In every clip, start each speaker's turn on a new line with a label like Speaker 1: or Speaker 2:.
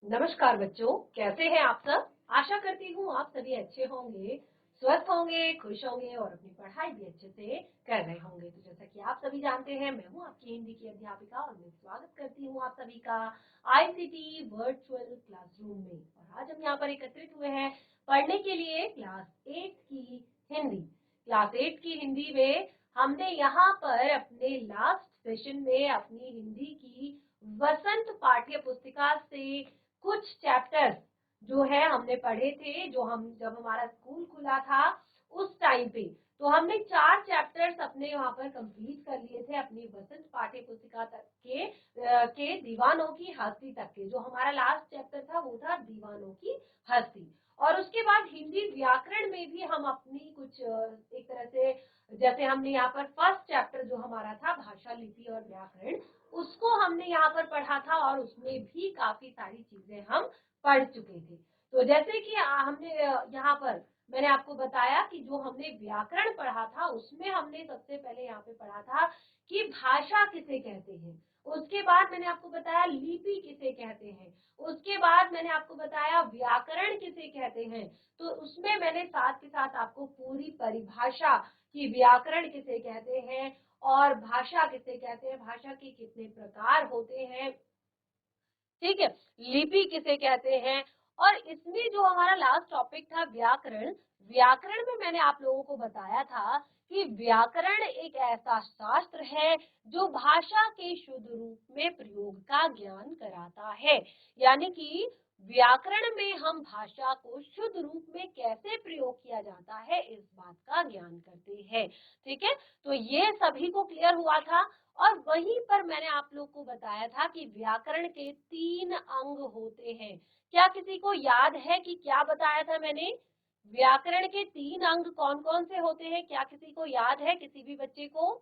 Speaker 1: नमस्कार बच्चों, कैसे हैं आप सब। आशा करती हूँ आप सभी अच्छे होंगे, स्वस्थ होंगे, खुश होंगे और अपनी पढ़ाई भी अच्छे से कर रहे होंगे। तो जैसा कि आप सभी जानते हैं, मैं हूँ आपकी हिंदी की अध्यापिका और मैं स्वागत करती हूँ आप सभी का आईसीटी वर्चुअल क्लासरूम में। और आज हम यहाँ पर एकत्रित हुए हैं पढ़ने के लिए क्लास 8 की हिंदी। क्लास 8 की हिंदी में हमने यहाँ पर अपने लास्ट सेशन में अपनी हिंदी की वसंत पाठ्य पुस्तिका से कुछ चैप्टर्स जो है हमने पढ़े थे, जो हम जब हमारा स्कूल खुला था उस टाइम पे। तो हमने 4 चैप्टर्स अपने वहां पर कंप्लीट कर लिए थे अपनी वसंत पाठ्य पुस्तिका तक के दीवानों की हस्ती तक के। जो हमारा लास्ट चैप्टर था वो था दीवानों की हस्ती। और उसके बाद हिंदी व्याकरण में भी हम अपनी कुछ एक तरह से, जैसे हमने यहाँ पर फर्स्ट चैप्टर जो हमारा था भाषा, लिपि और व्याकरण, उसको हमने यहाँ पर पढ़ा था और उसमें भी काफी सारी चीजें हम पढ़ चुके थे। तो जैसे कि हमने यहाँ पर मैंने आपको बताया कि जो हमने व्याकरण पढ़ा था उसमें हमने सबसे पहले यहाँ पे पढ़ा था कि भाषा किसे कहते हैं। उसके बाद मैंने आपको बताया लिपि किसे कहते हैं। उसके बाद मैंने आपको बताया व्याकरण किसे कहते हैं। तो उसमें मैंने साथ के साथ आपको पूरी परिभाषा कि व्याकरण किसे कहते हैं और भाषा किसे कहते हैं, भाषा के कितने प्रकार होते हैं, ठीक है, लिपि किसे कहते हैं। और इसमें जो हमारा लास्ट टॉपिक था व्याकरण, व्याकरण में मैंने आप लोगों को बताया था कि व्याकरण एक ऐसा शास्त्र है जो भाषा के शुद्ध रूप में प्रयोग का ज्ञान कराता है। यानी कि व्याकरण में हम भाषा को शुद्ध रूप में कैसे प्रयोग किया जाता है इस बात का ज्ञान करते हैं। ठीक है, तो ये सभी को क्लियर हुआ था। और वहीं पर मैंने आप लोग को बताया था कि व्याकरण के 3 अंग होते हैं। क्या किसी को याद है कि क्या बताया था मैंने? व्याकरण के 3 अंग कौन कौन से होते हैं? क्या किसी को याद है, किसी भी बच्चे को?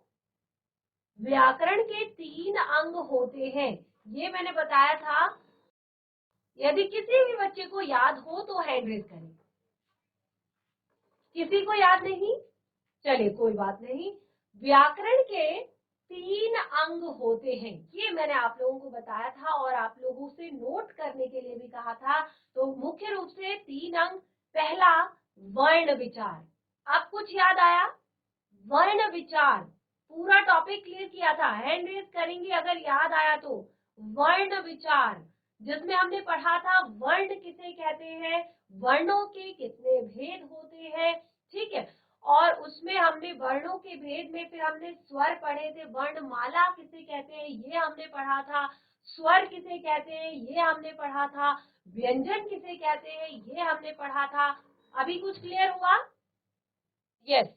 Speaker 1: व्याकरण के 3 अंग होते हैं, ये मैंने बताया था। यदि किसी भी बच्चे को याद हो तो हैंड रेज करें। किसी को याद नहीं? चलिए कोई बात नहीं। व्याकरण के 3 अंग होते हैं, ये मैंने आप लोगों को बताया था और आप लोगों से नोट करने के लिए भी कहा था। तो मुख्य रूप से 3 अंग। पहला, वर्ण विचार। अब कुछ याद आया? वर्ण विचार पूरा टॉपिक क्लियर किया था, हैंड रेज करेंगे अगर याद आया तो। वर्ण विचार जिसमें हमने पढ़ा था वर्ण किसे कहते हैं, वर्णों के कितने भेद होते हैं, ठीक है। और उसमें हमने वर्णों के भेद में फिर हमने स्वर पढ़े थे, वर्णमाला किसे कहते हैं ये हमने पढ़ा था, स्वर किसे कहते हैं ये हमने पढ़ा था, व्यंजन किसे कहते हैं ये हमने पढ़ा था। अभी कुछ क्लियर हुआ? यस।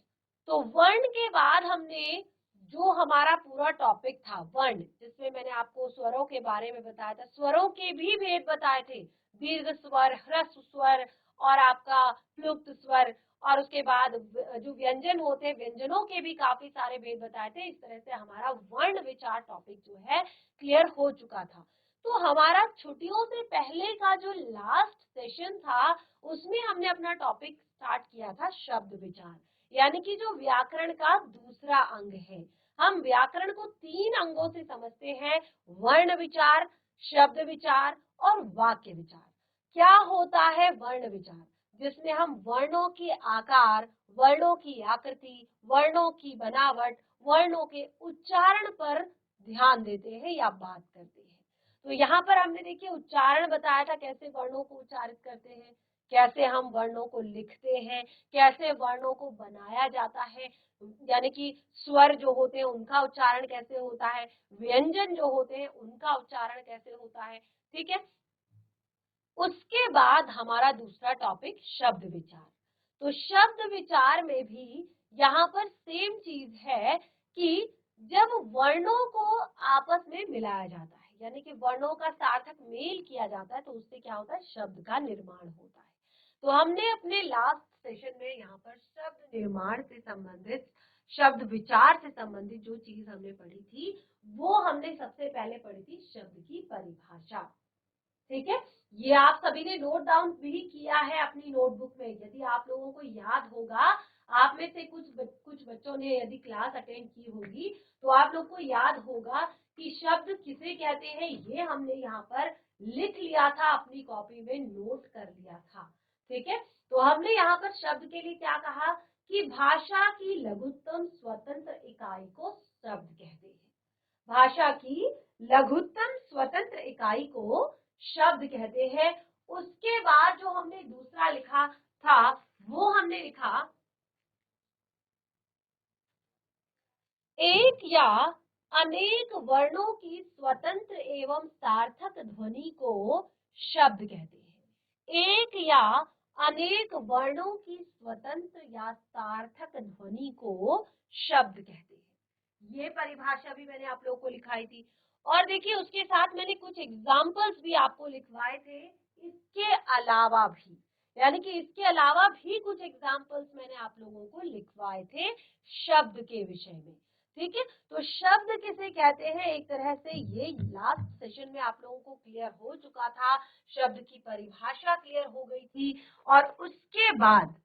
Speaker 1: तो वर्ण के बाद हमने जो हमारा पूरा टॉपिक था वर्ण, जिसमें मैंने आपको स्वरों के बारे में बताया था, स्वरों के भी भेद बताए थे, दीर्घ स्वर, ह्रस्व स्वर और आपका प्लुप्त स्वर। और उसके बाद जो व्यंजन होते हैं, व्यंजनों के भी काफी सारे भेद बताए थे। इस तरह से हमारा वर्ण विचार टॉपिक जो है क्लियर हो चुका था। तो हमारा छुट्टियों से पहले का जो लास्ट सेशन था उसमें हमने अपना टॉपिक स्टार्ट किया था शब्द विचार, यानी कि जो व्याकरण का दूसरा अंग है। हम व्याकरण को 3 अंगों से समझते हैं, वर्ण विचार, शब्द विचार और वाक्य विचार। क्या होता है वर्ण विचार? जिसमें हम वर्णों के आकार, वर्णों की आकृति, वर्णों की बनावट, वर्णों के उच्चारण पर ध्यान देते हैं या बात करते हैं। तो यहाँ पर हमने देखिए उच्चारण बताया था, कैसे वर्णों को उच्चारित करते हैं, कैसे हम वर्णों को लिखते हैं, कैसे वर्णों को बनाया जाता है, यानी कि स्वर जो होते हैं उनका उच्चारण कैसे होता है, व्यंजन जो होते हैं उनका उच्चारण कैसे होता है, ठीक है। उसके बाद हमारा दूसरा टॉपिक शब्द विचार। तो शब्द विचार में भी यहाँ पर सेम चीज है कि जब वर्णों को आपस में मिलाया जाता है, यानी कि वर्णों का सार्थक मेल किया जाता है, तो उससे क्या होता है, शब्द का निर्माण होता है। तो हमने अपने लास्ट सेशन में यहाँ पर शब्द निर्माण से संबंधित, शब्द विचार से संबंधित जो चीज हमने पढ़ी थी वो हमने सबसे पहले पढ़ी थी शब्द की परिभाषा। ठीक है, ये आप सभी ने नोट डाउन भी किया है अपनी नोटबुक में। यदि आप लोगों को याद होगा, आप में से कुछ बच्चों ने यदि क्लास अटेंड की होगी तो आप लोग को याद होगा कि शब्द किसे कहते हैं ये हमने यहाँ पर लिख लिया था, अपनी कॉपी में नोट कर लिया था। ठीक है, तो हमने यहाँ पर शब्द के लिए क्या कहा कि भाषा की लघुत्तम स्वतंत्र इकाई को शब्द कहते हैं। भाषा की लघुत्तम स्वतंत्र इकाई को शब्द कहते हैं। उसके बाद जो हमने दूसरा लिखा था वो हमने लिखा एक या अनेक वर्णों की स्वतंत्र एवं सार्थक ध्वनि को शब्द कहते हैं। एक या अनेक वर्णों की स्वतंत्र या सार्थक ध्वनि को शब्द कहते हैं। ये परिभाषा भी मैंने आप लोगों को लिखाई थी। और देखिए उसके साथ मैंने कुछ एग्जाम्पल्स भी आपको लिखवाए थे इसके अलावा भी, यानी कि इसके अलावा भी कुछ एग्जाम्पल्स मैंने आप लोगों को लिखवाए थे शब्द के विषय में। ठीक है, तो शब्द किसे कहते हैं, एक तरह से ये लास्ट सेशन में आप लोगों को क्लियर हो चुका था, शब्द की परिभाषा क्लियर हो गई थी। और उसके बाद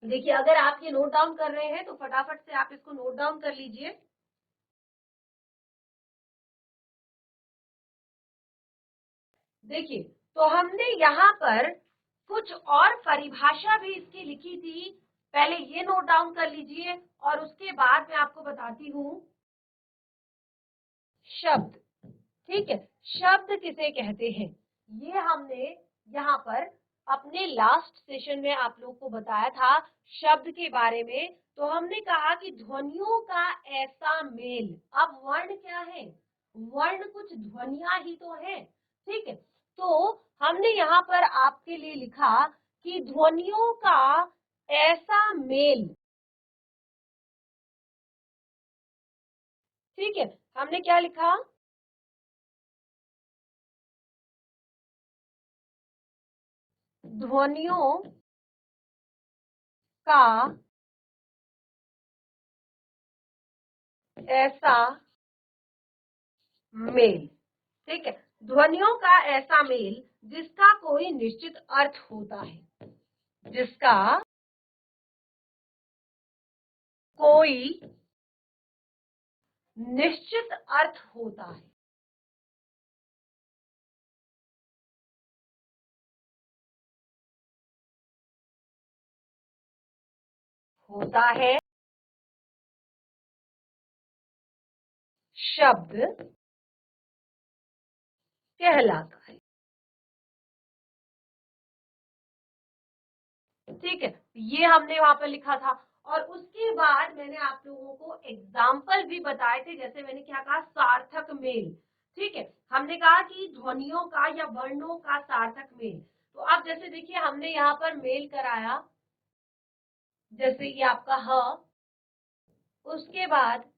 Speaker 1: देखिए अगर आप ये नोट डाउन कर रहे हैं तो फटाफट से आप इसको नोट डाउन कर लीजिए। देखिए तो हमने यहाँ पर कुछ और परिभाषा भी इसकी लिखी थी, पहले ये नोट डाउन कर लीजिए और उसके बाद मैं आपको बताती हूँ शब्द। ठीक है, शब्द किसे कहते हैं ये हमने यहाँ पर अपने लास्ट सेशन में आप लोग को बताया था शब्द के बारे में। तो हमने कहा कि ध्वनियों का ऐसा मेल, अब वर्ण क्या है, वर्ण कुछ ध्वनियां ही तो है। ठीक है, तो हमने यहाँ पर आपके लिए लिखा कि ध्वनियों का ऐसा मेल। ठीक है, हमने क्या लिखा, ध्वनियों का ऐसा मेल। ठीक है, ध्वनियों का ऐसा मेल जिसका कोई निश्चित अर्थ होता है, जिसका कोई निश्चित अर्थ होता है। होता है शब्द कहलाता है। ठीक है, ये हमने वहां पर लिखा था। और उसके बाद मैंने आप लोगों को एग्जाम्पल भी बताए थे, जैसे मैंने क्या कहा, सार्थक मेल। ठीक है, हमने कहा कि ध्वनियों का या वर्णों का सार्थक मेल। तो अब जैसे देखिए हमने यहाँ पर मेल कराया, जैसे ये आपका ह, उसके बाद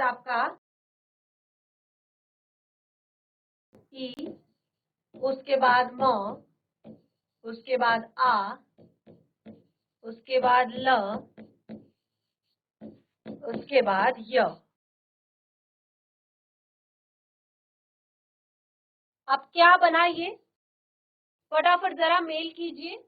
Speaker 1: आपका ई, उसके बाद म, उसके बाद आ, उसके बाद ल, उसके बाद य। अब क्या बना ये, फटाफट जरा मेल कीजिए।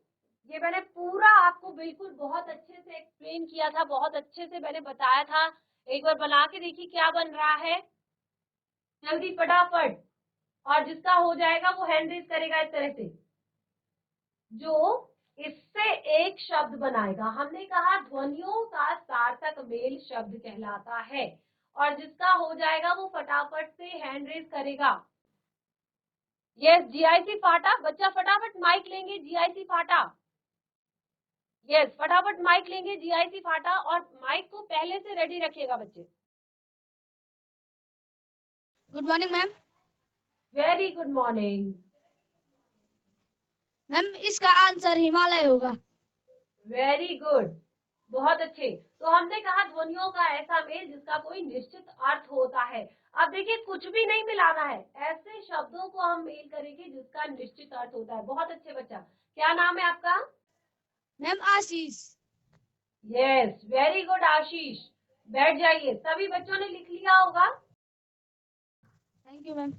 Speaker 1: ये मैंने पूरा आपको बिल्कुल बहुत अच्छे से एक्सप्लेन किया था, बहुत अच्छे से मैंने बताया था। एक बार बना के देखिए क्या बन रहा है, जल्दी फटाफट। और जिसका हो जाएगा वो हैंड रेज करेगा इस तरह से, जो इससे एक शब्द बनाएगा। हमने कहा ध्वनियों का सार्थक मेल शब्द कहलाता है, और जिसका हो जाएगा वो फटाफट से हैंड रेज करेगा। यस, जीआईसी फाटा, बच्चा फटाफट माइक लेंगे, जीआईसी फाटा। यस, फटाफट माइक लेंगे जीआईसी फाटा, और माइक को पहले से रेडी रखिएगा बच्चे।
Speaker 2: Good morning ma'am.
Speaker 1: Very good morning
Speaker 2: ma'am इसका आंसर हिमालय होगा।
Speaker 1: वेरी गुड, बहुत अच्छे। तो हमने कहा ध्वनियों का ऐसा मेल जिसका कोई निश्चित अर्थ होता है। अब देखिए कुछ भी नहीं मिलाना है, ऐसे शब्दों को हम मेल करेंगे जिसका निश्चित अर्थ होता है। बहुत अच्छे बच्चा, क्या नाम है आपका?
Speaker 2: मैम आशीष।
Speaker 1: यस, वेरी गुड आशीष। बैठ जाइए, सभी बच्चों ने लिख लिया होगा।
Speaker 2: Thank you ma'am.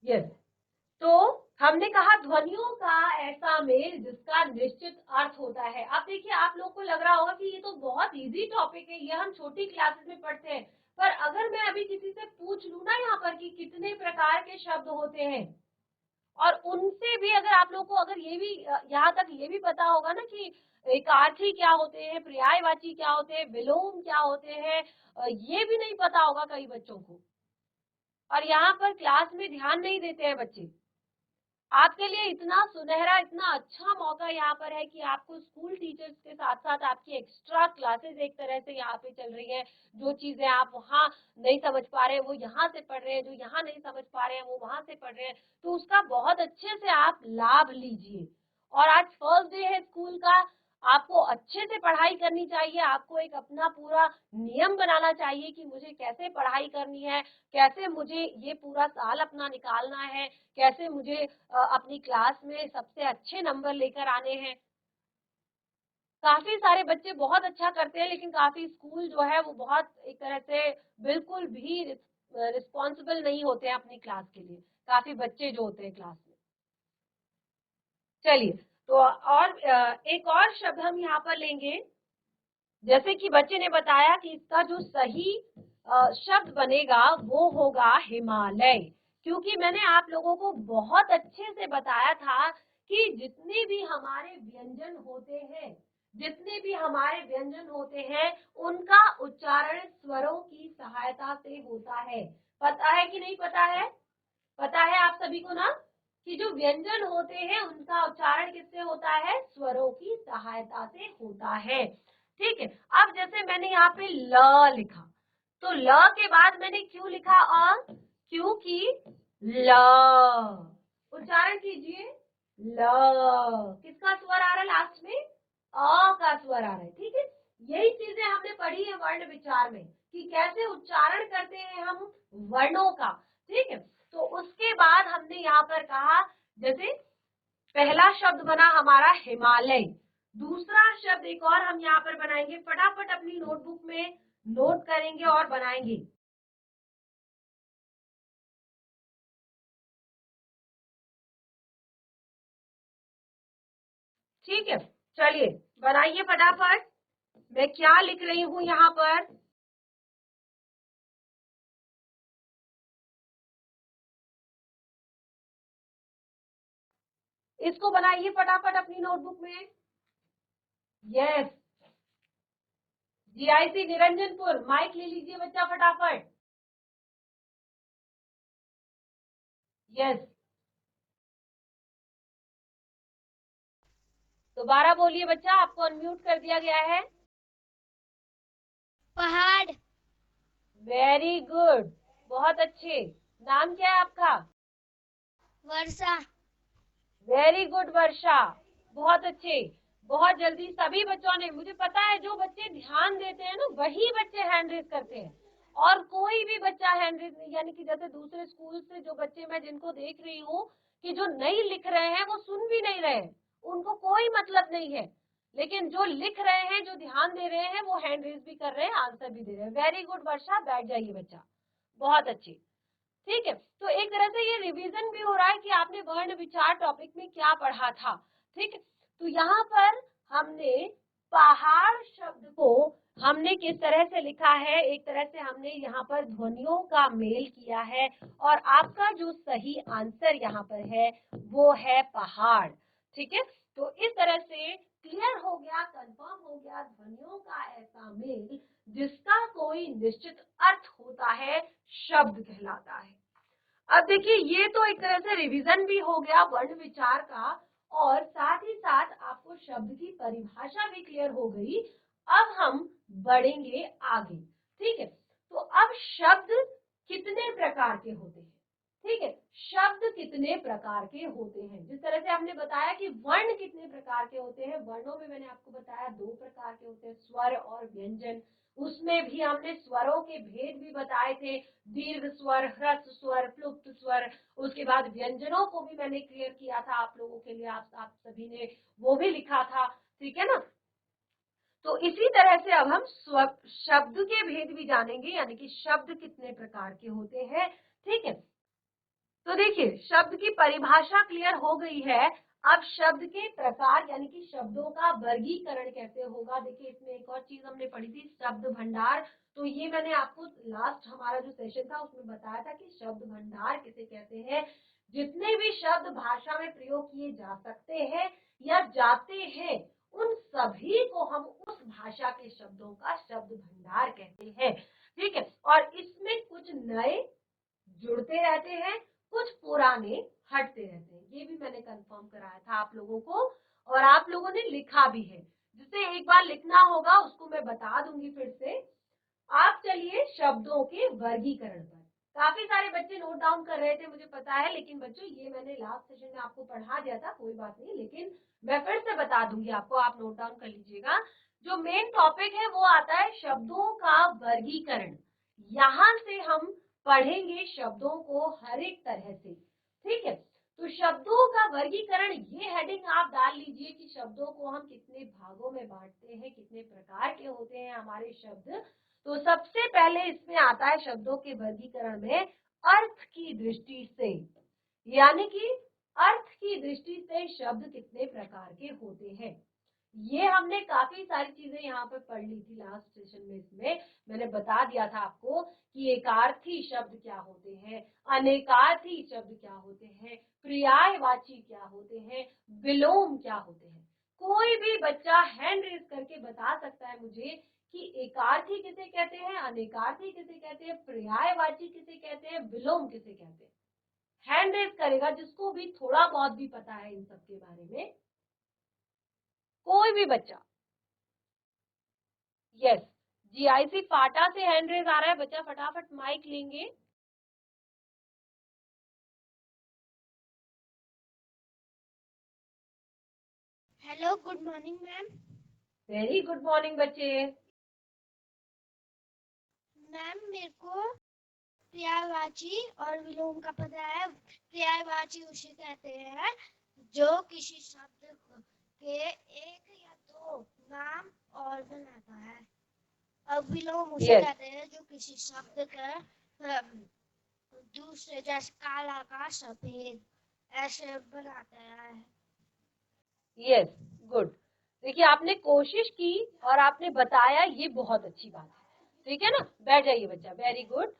Speaker 1: यस, तो हमने कहा ध्वनियों का ऐसा मेल जिसका निश्चित अर्थ होता है। अब देखिए, आप लोग को लग रहा होगा कि ये तो बहुत इजी टॉपिक है, ये हम छोटी क्लासेस में पढ़ते हैं, पर अगर मैं अभी किसी से पूछ लूं ना यहाँ पर कि कितने प्रकार के शब्द होते हैं, और उनसे भी अगर आप लोग को अगर ये भी यहाँ तक ये भी पता होगा ना कि एकार्थी क्या होते हैं, पर्यायवाची क्या होते हैं, विलोम क्या होते हैं, ये भी नहीं पता होगा कई बच्चों को, और यहाँ पर क्लास में ध्यान नहीं देते हैं बच्चे। आपके लिए इतना सुनहरा, इतना अच्छा मौका यहाँ पर है कि आपको स्कूल टीचर्स के साथ साथ आपकी एक्स्ट्रा क्लासेस एक तरह से यहाँ पे चल रही है। जो चीजें आप वहाँ नहीं समझ पा रहे हैं वो यहाँ से पढ़ रहे हैं, जो यहाँ नहीं समझ पा रहे हैं वो वहाँ से पढ़ रहे हैं, तो उसका बहुत अच्छे से आप लाभ लीजिए। और आज फर्स्ट डे है स्कूल का, आपको अच्छे से पढ़ाई करनी चाहिए, आपको एक अपना पूरा नियम बनाना चाहिए कि मुझे कैसे पढ़ाई करनी है, कैसे मुझे ये पूरा साल अपना निकालना है, कैसे मुझे अपनी क्लास में सबसे अच्छे नंबर लेकर आने हैं। काफी सारे बच्चे बहुत अच्छा करते हैं, लेकिन काफी स्कूल जो है वो बहुत एक तरह से बिल्कुल भी रिस्पॉन्सिबल नहीं होते हैं अपनी क्लास के लिए, काफी बच्चे जो होते हैं क्लास में। चलिए, तो और एक और शब्द हम यहाँ पर लेंगे, जैसे कि बच्चे ने बताया कि इसका जो सही शब्द बनेगा वो होगा हिमालय, क्योंकि मैंने आप लोगों को बहुत अच्छे से बताया था कि जितने भी हमारे व्यंजन होते हैं, जितने भी हमारे व्यंजन होते हैं उनका उच्चारण स्वरों की सहायता से होता है। पता है कि नहीं पता है? पता है आप सभी को ना कि जो व्यंजन होते हैं उनका उच्चारण किससे होता है? स्वरों की सहायता से होता है। ठीक है, अब जैसे मैंने यहाँ पे ल लिखा, तो ल के बाद मैंने क्यों लिखा अ? क्योंकि ल, उच्चारण कीजिए ल, किसका स्वर आ रहा है लास्ट में? अ का स्वर आ रहा है। ठीक है, यही चीजें हमने पढ़ी है वर्ण विचार में कि कैसे उच्चारण करते हैं हम वर्णों का। ठीक है, तो उसके बाद हमने यहाँ पर कहा, जैसे पहला शब्द बना हमारा हिमालय, दूसरा शब्द एक और हम यहाँ पर बनाएंगे, फटाफट अपनी नोटबुक में नोट करेंगे और बनाएंगे। ठीक है, चलिए बनाइए फटाफट। मैं क्या लिख रही हूँ यहाँ पर? इसको बनाइए फटाफट अपनी नोटबुक में। यस, जीआईसी निरंजनपुर, माइक ले लीजिए बच्चा फटाफट। यस, दोबारा बोलिए बच्चा, आपको अनम्यूट कर दिया गया है।
Speaker 2: पहाड़।
Speaker 1: वेरी गुड, बहुत अच्छे। नाम क्या है आपका?
Speaker 2: वर्षा।
Speaker 1: वेरी गुड वर्षा, बहुत अच्छे। बहुत जल्दी सभी बच्चों ने, मुझे पता है जो बच्चे ध्यान देते हैं ना वही बच्चे हैंड रेज करते हैं, और कोई भी बच्चा हैंड रेज नहीं, यानी कि जैसे दूसरे स्कूल से जो बच्चे मैं जिनको देख रही हूँ कि जो नहीं लिख रहे हैं वो सुन भी नहीं रहे, उनको कोई मतलब नहीं है, लेकिन जो लिख रहे हैं, जो ध्यान दे रहे हैं, वो हैंड रेज भी कर रहे हैं, आंसर भी दे रहे हैं। वेरी गुड वर्षा, बैठ जाइए बच्चा, बहुत अच्छी। ठीक है, तो एक तरह से ये रिवीजन भी हो रहा है कि आपने वर्ण विचार टॉपिक में क्या पढ़ा था। ठीक है, तो यहाँ पर हमने पहाड़ शब्द को हमने किस तरह से लिखा है, एक तरह से हमने यहाँ पर ध्वनियों का मेल किया है, और आपका जो सही आंसर यहाँ पर है वो है पहाड़। ठीक है, तो इस तरह से क्लियर हो गया, कंफर्म हो गया, ध्वनियों का ऐसा मेल जिसका कोई निश्चित अर्थ होता है शब्द कहलाता है। अब देखिए, ये तो एक तरह से रिवीजन भी हो गया वर्ण विचार का, और साथ ही साथ आपको शब्द की परिभाषा भी क्लियर हो गई। अब हम बढ़ेंगे आगे। ठीक है, तो अब शब्द कितने प्रकार के होते हैं? ठीक है, शब्द कितने प्रकार के होते हैं, जिस तरह से हमने बताया कि वर्ण कितने प्रकार के होते हैं, वर्णों में मैंने आपको बताया दो प्रकार के होते हैं, स्वर और व्यंजन। उसमें भी हमने स्वरों के भेद भी बताए थे, दीर्घ स्वर, ह्रस्व स्वर, प्लुप्त स्वर। उसके बाद व्यंजनों को भी मैंने क्लियर किया था आप लोगों के लिए, आप सभी ने वो भी लिखा था। ठीक है ना, तो इसी तरह से अब हम शब्द के भेद भी जानेंगे, यानी कि शब्द कितने प्रकार के होते हैं। ठीक है, तो देखिए शब्द की परिभाषा क्लियर हो गई है। अब शब्द के प्रकार यानी कि शब्दों का वर्गीकरण कैसे होगा। देखिए इसमें एक और चीज हमने पढ़ी थी, शब्द भंडार। तो ये मैंने आपको लास्ट हमारा जो सेशन था उसमें बताया था कि शब्द भंडार किसे कहते हैं। जितने भी शब्द भाषा में प्रयोग किए जा सकते हैं या जाते हैं उन सभी को हम उस भाषा के शब्दों का शब्द भंडार कहते हैं। ठीक है, और इसमें कुछ नए जुड़ते रहते हैं, कुछ पुराने हटते रहते हैं। ये भी मैंने कंफर्म कराया था आप लोगों को और आप लोगों ने लिखा भी है। जिसे एक बार लिखना होगा उसको मैं बता दूंगी फिर से। आप चलिए शब्दों के वर्गीकरण पर। काफी सारे बच्चे नोट डाउन कर रहे थे मुझे पता है, लेकिन बच्चों ये मैंने लास्ट सेशन में आपको पढ़ा दिया था, कोई बात नहीं, लेकिन मैं फिर से बता दूंगी आपको, आप नोट डाउन कर लीजिएगा। जो मेन टॉपिक है वो आता है शब्दों का वर्गीकरण। यहाँ से हम पढ़ेंगे शब्दों को हर एक तरह से। ठीक है, तो शब्दों का वर्गीकरण, ये हेडिंग आप डाल लीजिए कि शब्दों को हम कितने भागों में बांटते हैं, कितने प्रकार के होते हैं हमारे शब्द। तो सबसे पहले इसमें आता है शब्दों के वर्गीकरण में अर्थ की दृष्टि से, यानी कि अर्थ की दृष्टि से शब्द कितने प्रकार के होते हैं। ये हमने काफी सारी चीजें यहाँ पे पढ़ ली थी लास्ट सेशन में। इसमें मैंने बता दिया था आपको कि एकार्थी शब्द क्या होते हैं, अनेकार्थी शब्द क्या होते हैं, पर्यायवाची क्या होते हैं, विलोम क्या होते हैं। कोई भी बच्चा हैंड रेज करके बता सकता है मुझे कि एकार्थी किसे कहते हैं, अनेकार्थी किसे कहते हैं, पर्यायवाची किसे कहते हैं, विलोम किसे कहते हैं। हैंड रेज करेगा जिसको भी थोड़ा बहुत भी पता है इन सब के बारे में, कोई भी बच्चा। यस, जीआईसी फाटा से हैंड रेज आ रहा है, बच्चा फटाफट माइक लेंगे।
Speaker 2: Hello, good morning ma'am.
Speaker 1: Very good morning बच्चे।
Speaker 2: मैम मेरे को पर्यायवाची और विलोम का पता है। पर्यायवाची उसे कहते हैं जो किसी शब्द के एक या दो नाम और बनाता है, और विलोम उसे
Speaker 1: Yes.
Speaker 2: कहते हैं जो किसी शब्द के दूसरे, जैसे काला का सफेद, ऐसे बनाता है।
Speaker 1: Yes, good. देखिए आपने कोशिश की और आपने बताया, ये बहुत अच्छी बात है। ठीक है ना, बैठ जाइए बच्चा, वेरी गुड।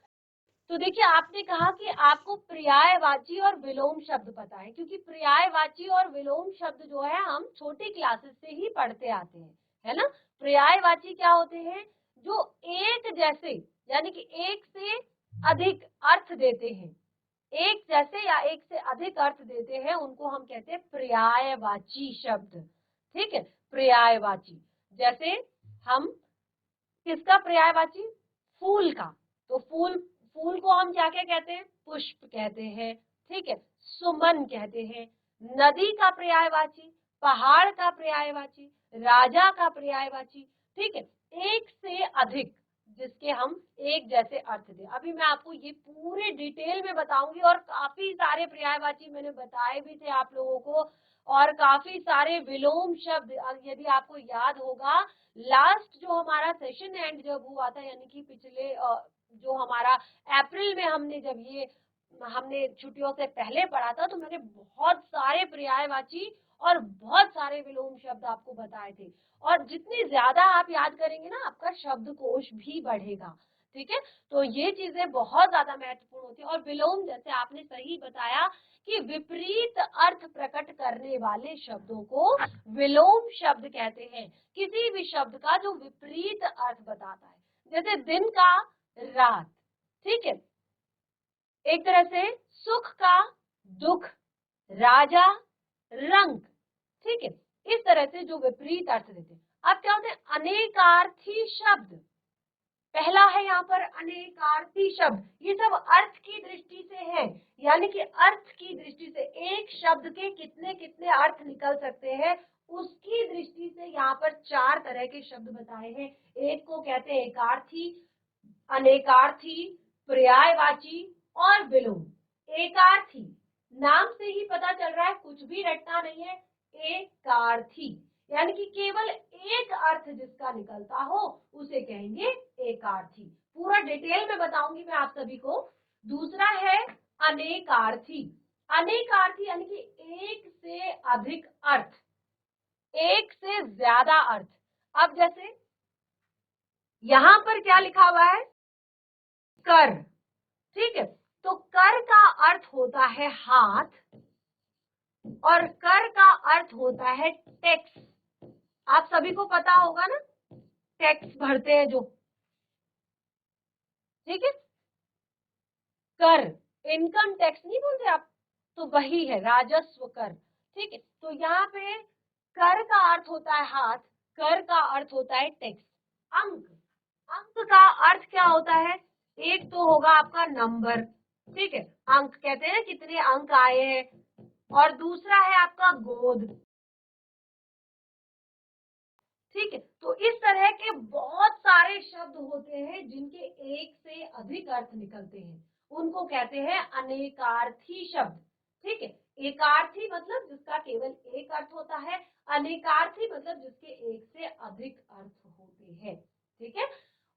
Speaker 1: तो देखिए आपने कहा कि आपको पर्यायवाची और विलोम शब्द पता है, क्योंकि पर्यायवाची और विलोम शब्द जो है हम छोटी क्लासेस से ही पढ़ते आते हैं, है ना। पर्यायवाची क्या होते हैं, जो एक जैसे यानी कि एक से अधिक अर्थ देते हैं, एक जैसे या एक से अधिक अर्थ देते हैं, उनको हम कहते हैं पर्यायवाची शब्द। ठीक है, पर्यायवाची। जैसे हम किसका पर्यायवाची, फूल का, तो फूल, फूल को हम क्या क्या कहते हैं, पुष्प कहते हैं। ठीक है, सुमन कहते हैं। नदी का पर्यायवाची, पहाड़ का पर्यायवाची, राजा का पर्यायवाची। ठीक है, एक से अधिक जिसके हम एक जैसे अर्थ दें। अभी मैं आपको ये पूरे डिटेल में बताऊंगी और काफी सारे पर्यायवाची मैंने बताए भी थे आप लोगों को, और काफी सारे विलोम शब्द। यदि आपको याद होगा लास्ट जो हमारा सेशन एंड जब हुआ था, यानी कि पिछले जो हमारा अप्रैल में हमने छुट्टियों से पहले पढ़ा था, तो मैंने बहुत सारे पर्यायवाची और बहुत सारे विलोम शब्द आपको बताए थे। और जितनी ज्यादा आप याद करेंगे ना, आपका शब्दकोश भी बढ़ेगा। ठीक है, तो ये चीजें बहुत ज्यादा महत्वपूर्ण होती है। और विलोम, जैसे आपने सही बताया कि विपरीत अर्थ प्रकट करने वाले शब्दों को विलोम शब्द कहते हैं। किसी भी शब्द का जो विपरीत अर्थ बताता है, जैसे दिन का रात। ठीक है, एक तरह से सुख का दुख, राजा रंग। ठीक है, इस तरह से जो विपरीत अर्थ देते हैं। अब क्या होते हैं, अनेकार्थी शब्द। पहला है यहाँ पर अनेकार्थी शब्द। ये सब अर्थ की दृष्टि से है, यानी कि अर्थ की दृष्टि से एक शब्द के कितने कितने अर्थ निकल सकते हैं, उसकी दृष्टि से यहाँ पर चार तरह के शब्द बताए हैं। एक को कहते हैं एकार्थी, अनेकार्थी, पर्यायवाची और विलोम। एकार्थी, नाम से ही पता चल रहा है, कुछ भी रटना नहीं है। एकार्थी यानी कि केवल एक अर्थ जिसका निकलता हो उसे कहेंगे एकार्थी। पूरा डिटेल में बताऊंगी मैं आप सभी को। दूसरा है अनेकार्थी। अनेकार्थी यानी कि एक से अधिक अर्थ, एक से ज्यादा अर्थ। अब जैसे यहां पर क्या लिखा हुआ है, कर, ठीक है, तो कर का अर्थ होता है हाथ और कर का अर्थ होता है टैक्स। आप सभी को पता होगा ना, टैक्स भरते हैं जो, ठीक है, कर, इनकम टैक्स नहीं बोलते आप, तो वही है राजस्व कर, ठीक है। तो यहाँ पे कर का अर्थ होता है हाथ, कर का अर्थ होता है टैक्स। अंक, अंक का अर्थ क्या होता है, एक तो होगा आपका नंबर, ठीक है, अंक कहते हैं कितने अंक आए हैं, और दूसरा है आपका गोद, ठीक है। तो इस तरह के बहुत सारे शब्द होते हैं जिनके एक से अधिक अर्थ निकलते हैं, उनको कहते हैं अनेकार्थी शब्द, ठीक है। एकार्थी मतलब जिसका केवल एक अर्थ होता है, अनेकार्थी मतलब जिसके एक से अधिक अर्थ होते हैं, ठीक है।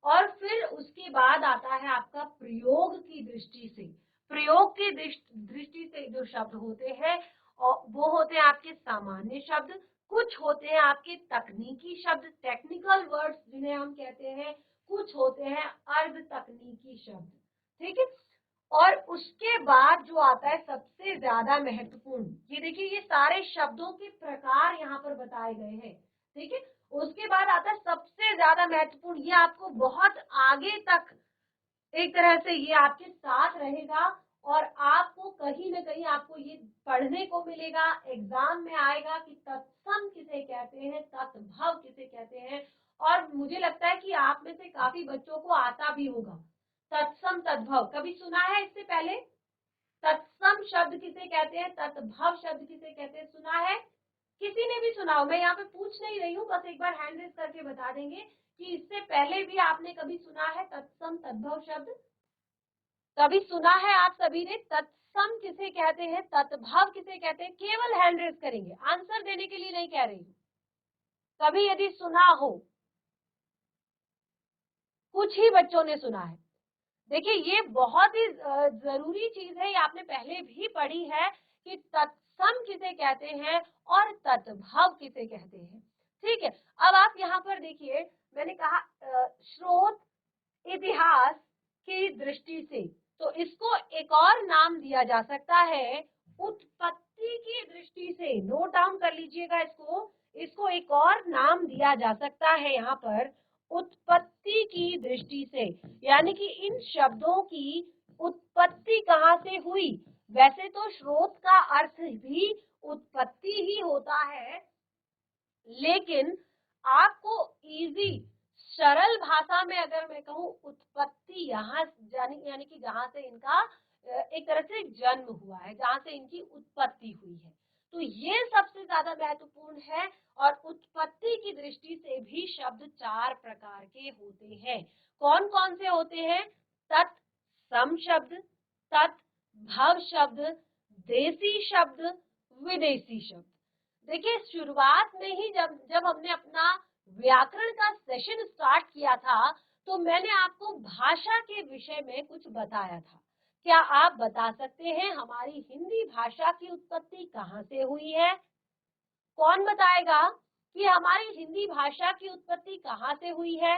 Speaker 1: और फिर उसके बाद आता है आपका प्रयोग की दृष्टि से। प्रयोग की दृष्टि से जो शब्द होते हैं वो होते हैं आपके सामान्य शब्द, कुछ होते हैं आपके तकनीकी शब्द, टेक्निकल वर्ड्स जिन्हें हम कहते हैं, कुछ होते हैं अर्ध तकनीकी शब्द, ठीक है। और उसके बाद जो आता है सबसे ज्यादा महत्वपूर्ण, ये देखिए ये सारे शब्दों के प्रकार यहाँ पर बताए गए हैं, ठीक है। उसके बाद आता है सबसे ज्यादा महत्वपूर्ण, ये आपको बहुत आगे तक एक तरह से ये आपके साथ रहेगा और आपको कहीं ना कहीं आपको ये पढ़ने को मिलेगा, एग्जाम में आएगा कि तत्सम किसे कहते हैं, तत्भव किसे कहते हैं। और मुझे लगता है कि आप में से काफी बच्चों को आता भी होगा तत्सम तद्भव, कभी सुना है इससे पहले, तत्सम शब्द किसे कहते हैं, तत्भव शब्द किसे कहते हैं, सुना है किसी ने भी सुना हो? मैं यहाँ पे पूछ नहीं रही हूँ, बस एक बार हैंड रेज करके बता देंगे कि इससे पहले भी आपने कभी सुना है तत्सम तद्भव शब्द, कभी सुना है आप सभी ने? तत्सम किसे कहते हैं, तत्भव किसे कहते हैं, केवल हैंड रेज करेंगे, आंसर देने के लिए नहीं कह रही हूँ। कभी यदि सुना हो, कुछ ही बच्चों ने सुना है। देखिए ये बहुत ही जरूरी चीज है, ये आपने पहले भी पढ़ी है कि तत्सम किसे कहते हैं और तत्भव किसे कहते हैं, ठीक है। अब आप यहाँ पर देखिए, मैंने कहा स्रोत इतिहास की दृष्टि से, तो इसको एक और नाम दिया जा सकता है उत्पत्ति की दृष्टि से। नोट डाउन कर लीजिएगा इसको एक और नाम दिया जा सकता है यहाँ पर उत्पत्ति की दृष्टि से, यानी कि इन शब्दों की उत्पत्ति कहाँ से हुई। वैसे तो स्रोत का अर्थ भी उत्पत्ति ही होता है, लेकिन आपको इजी सरल भाषा में अगर मैं कहूँ उत्पत्ति यहाँ यानी कि जहाँ से इनका एक तरह से जन्म हुआ है, जहाँ से इनकी उत्पत्ति हुई है, तो ये सबसे ज्यादा महत्वपूर्ण है। और उत्पत्ति की दृष्टि से भी शब्द चार प्रकार के होते हैं। कौन कौन से होते हैं? तत्सम शब्द, तत्भव शब्द, देसी शब्द, विदेशी शब्द। देखिए शुरुआत में ही जब हमने अपना व्याकरण का सेशन स्टार्ट किया था, तो मैंने आपको भाषा के विषय में कुछ बताया था। क्या आप बता सकते हैं हमारी हिंदी भाषा की उत्पत्ति कहाँ से हुई है? कौन बताएगा कि हमारी हिंदी भाषा की उत्पत्ति कहाँ से हुई है?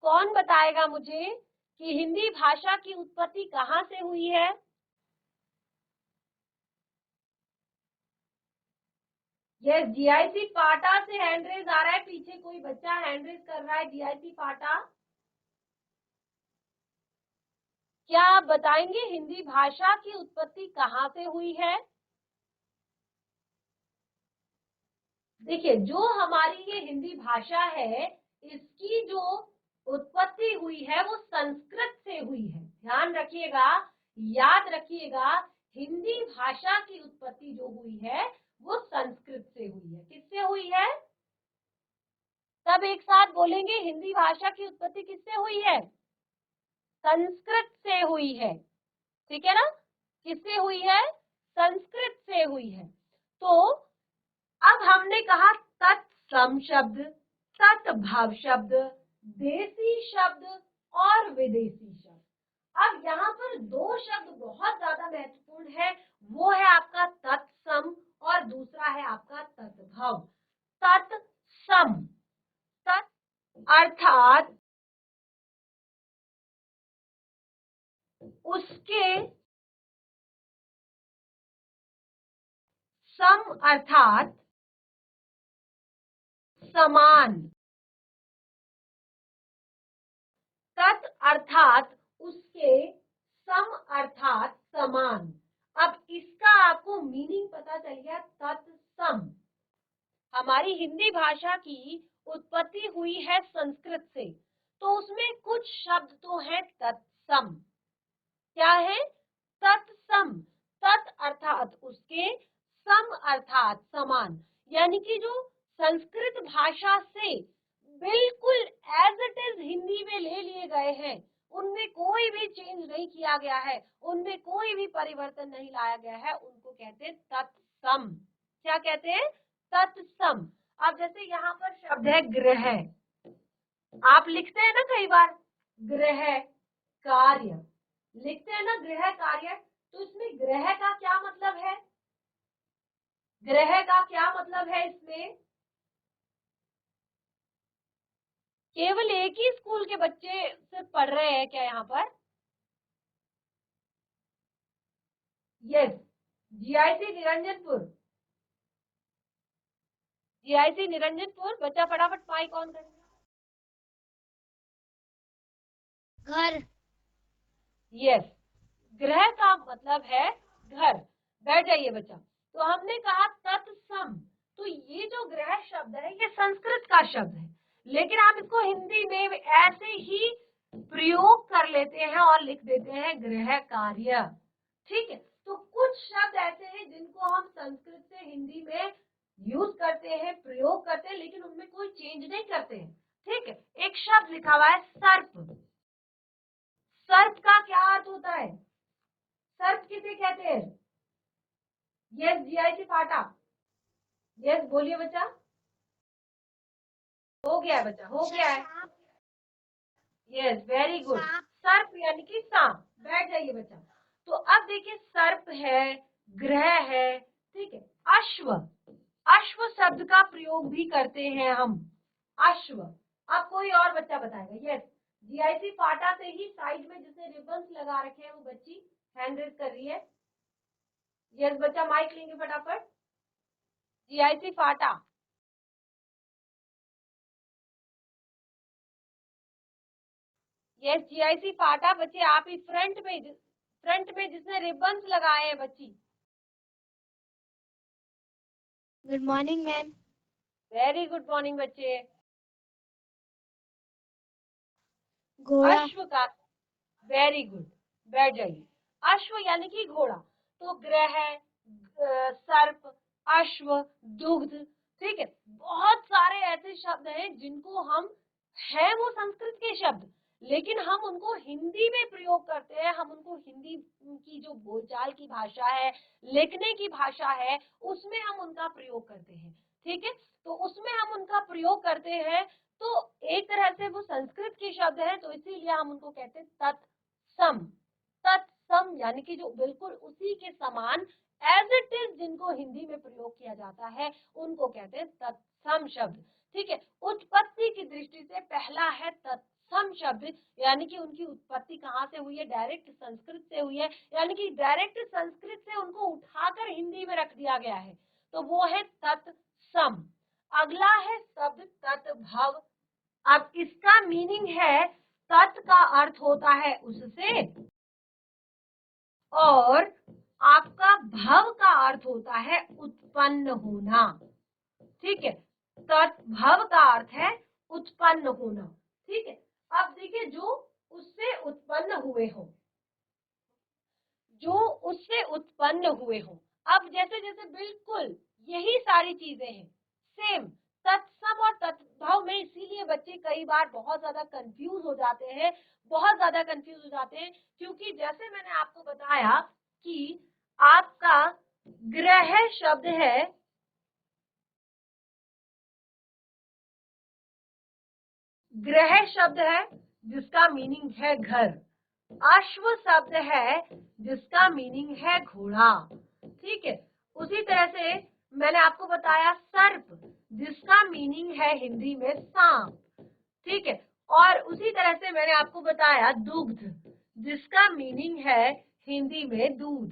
Speaker 1: कौन बताएगा मुझे कि हिंदी भाषा की उत्पत्ति कहाँ से हुई है? यस, जीआईसी पाटा से हैंड रेज आ रहा है, पीछे कोई बच्चा हैंड रेज कर रहा है, जीआईसी पाटा। क्या आप बताएंगे हिंदी भाषा की उत्पत्ति कहाँ से हुई है? देखिए जो हमारी ये हिंदी भाषा है, इसकी जो उत्पत्ति हुई है वो संस्कृत से हुई है। ध्यान रखिएगा, याद रखिएगा, हिंदी भाषा की उत्पत्ति जो हुई है वो संस्कृत से हुई है। किससे हुई है? सब एक साथ बोलेंगे, हिंदी भाषा की उत्पत्ति किससे हुई है? संस्कृत से हुई है, ठीक है ना? किससे हुई है? संस्कृत से हुई है। तो अब हमने कहा तत्सम शब्द, तत्भव शब्द, देसी शब्द और विदेशी शब्द। अब यहाँ पर दो शब्द बहुत ज्यादा महत्वपूर्ण है, वो है आपका तत्सम और दूसरा है आपका तद्भव। तत्सम, तत् अर्थात उसके, सम अर्थात समान, तत् अर्थात उसके, सम अर्थात समान। अब इसका आपको मीनिंग पता चल गया, तत्सम। हमारी हिंदी भाषा की उत्पत्ति हुई है संस्कृत से, तो उसमें कुछ शब्द तो है तत्सम। क्या है? तत्सम। तत् अर्थात उसके, सम अर्थात समान, यानी कि जो संस्कृत भाषा से बिल्कुल एज इट इज हिंदी में ले लिए गए हैं, उनमें कोई भी चेंज नहीं किया गया है, उनमें कोई भी परिवर्तन नहीं लाया गया है, उनको कहते हैं तत्सम। क्या कहते हैं? तत्सम। अब जैसे यहाँ पर शब्द है गृह, आप लिखते हैं ना कई बार गृह कार्य, लिखते हैं ना गृह कार्य, तो इसमें ग्रह का क्या मतलब है? ग्रह का क्या मतलब है इसमें? केवल एक ही स्कूल के बच्चे सिर्फ पढ़ रहे हैं क्या यहाँ पर? Yes, GIC Niranjanpur. GIC Niranjanpur बच्चा फटाफट माइक ऑन करेगा।
Speaker 2: घर।
Speaker 1: यस, ग्रह का मतलब है घर। बैठ जाइए बच्चा। तो हमने कहा तत्सम, तो ये जो ग्रह शब्द है ये संस्कृत का शब्द है, लेकिन हम इसको हिंदी में ऐसे ही प्रयोग कर लेते हैं और लिख देते हैं गृह कार्य। ठीक है, तो कुछ शब्द ऐसे हैं जिनको हम संस्कृत से हिंदी में यूज करते हैं, प्रयोग करते हैं, लेकिन उनमें कोई चेंज नहीं करते हैं। ठीक है, एक शब्द लिखा हुआ है सर्प। सर्प का क्या अर्थ होता है? सर्प किसे कहते हैं? यस, जीआईसी फाटा। यस, बोलिए बच्चा। हो गया है बच्चा, हो गया है। Yes, very good. सर्प यानी कि सांप। बैठ जाइए बच्चा। तो अब देखिए, सर्प है, ग्रह है, ठीक है। अश्व, अश्व शब्द का प्रयोग भी करते हैं हम, अश्व। अब कोई और बच्चा बताएगा। यस, जीआईसी फाटा से ही साइड में जिसने रिबन्स लगा रखे हैं वो बच्ची हैंड रेज कर रही है। यस बच्चा, माइक लेंगे फटाफट। जीआईसी फाटा। यस, जीआईसी फाटा बच्चे, आप ही फ्रंट में जिसने रिबन्स लगाए हैं बच्ची।
Speaker 2: Good morning ma'am.
Speaker 1: Very good morning बच्चे।
Speaker 2: घोड़ा।
Speaker 1: अश्व का, वेरी गुड, बैठ जाइए। अश्व यानी कि घोड़ा। तो ग्रह, सर्प, अश्व, दुग्ध, ठीक है। बहुत सारे ऐसे शब्द हैं जिनको हम, है वो संस्कृत के शब्द, लेकिन हम उनको हिंदी में प्रयोग करते हैं। हम उनको हिंदी की जो बोलचाल की भाषा है, लिखने की भाषा है, उसमें हम उनका प्रयोग करते हैं। ठीक है, तो उसमें हम उनका प्रयोग करते हैं, तो एक तरह से वो संस्कृत के शब्द हैं, तो इसीलिए हम उनको कहते हैं तत्सम। तत्सम यानी कि जो बिल्कुल उसी के समान, एज इट इज, जिनको हिंदी में प्रयोग किया जाता है, उनको कहते हैं तत्सम शब्द। ठीक है, उत्पत्ति की दृष्टि से पहला है तत्सम शब्द, यानी कि उनकी उत्पत्ति कहाँ से हुई है? डायरेक्ट संस्कृत से हुई है, यानी कि डायरेक्ट संस्कृत से उनको उठाकर हिंदी में रख दिया गया है, तो वो है तत्सम। अगला है शब्द तत्भव। अब इसका मीनिंग है, तत् का अर्थ होता है उससे, और आपका भव का अर्थ होता है उत्पन्न होना। ठीक है, तत्भव का अर्थ है उत्पन्न होना। ठीक है, अब देखिए, जो उससे उत्पन्न हुए हो, जो उससे उत्पन्न हुए हो। अब जैसे जैसे बिल्कुल यही सारी चीजें हैं सेम, तत्सम और तत्भव में, इसीलिए बच्चे कई बार बहुत ज्यादा कंफ्यूज हो जाते हैं, बहुत ज्यादा कंफ्यूज हो जाते हैं, क्योंकि जैसे मैंने आपको बताया कि आपका ग्रह शब्द है, ग्रह शब्द है जिसका मीनिंग है घर। अश्व शब्द है जिसका मीनिंग है घोड़ा, ठीक है। उसी तरह से मैंने आपको बताया सर्प, जिसका मीनिंग है हिंदी में सांप, ठीक है। और उसी तरह से मैंने आपको बताया दुग्ध, जिसका मीनिंग है हिंदी में दूध,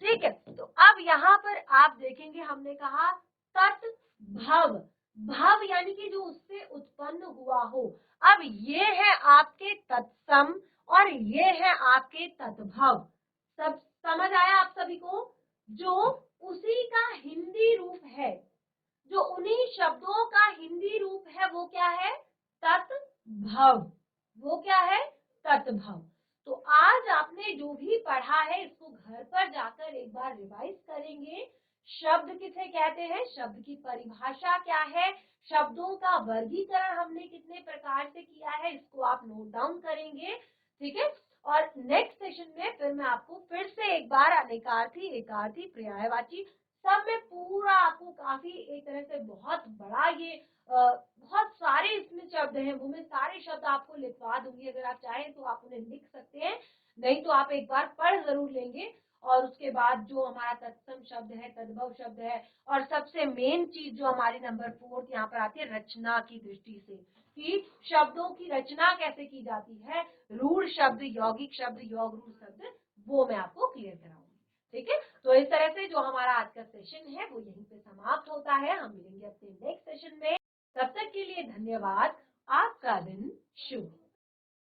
Speaker 1: ठीक है। तो अब यहाँ पर आप देखेंगे, हमने कहा तत्भव, भव यानी कि जो उससे उत्पन्न हुआ हो। अब ये है आपके तत्सम और ये है आपके तत्भव। सब समझ आया आप सभी को? जो उसी का हिंदी रूप है, जो उन्हीं शब्दों का हिंदी रूप है, वो क्या है? तत्भव। वो क्या है? तत्भव। तो आज आपने जो भी पढ़ा है इसको घर पर जाकर एक बार रिवाइज करेंगे। शब्द किसे कहते हैं, शब्द की परिभाषा क्या है, शब्दों का वर्गीकरण हमने कितने प्रकार से किया है, इसको आप नोट डाउन करेंगे, ठीक है। और नेक्स्ट सेशन में फिर मैं आपको फिर से एक बार अनेकार्थी, एकार्थी, पर्यायवाची सब में पूरा आपको काफी एक तरह से बहुत बड़ा ये बहुत सारे इसमें शब्द हैं, वो मैं सारे शब्द आपको लिखवा दूंगी। अगर आप चाहें तो आप उन्हें लिख सकते हैं, नहीं तो आप एक बार पढ़ जरूर लेंगे। और उसके बाद जो हमारा तत्सम शब्द है, तद्भव शब्द है, और सबसे मेन चीज जो हमारी नंबर 4 यहाँ पर आती है रचना की दृष्टि से, कि शब्दों की रचना कैसे की जाती है, रूढ़ शब्द, यौगिक शब्द, योग रूढ़ शब्द, वो मैं आपको क्लियर कराऊंगी, ठीक है। तो इस तरह से जो हमारा आज का सेशन है वो यहीं पे समाप्त होता है। हम मिलेंगे अपने नेक्स्ट सेशन में, तब तक के लिए धन्यवाद। आपका दिन शुभ।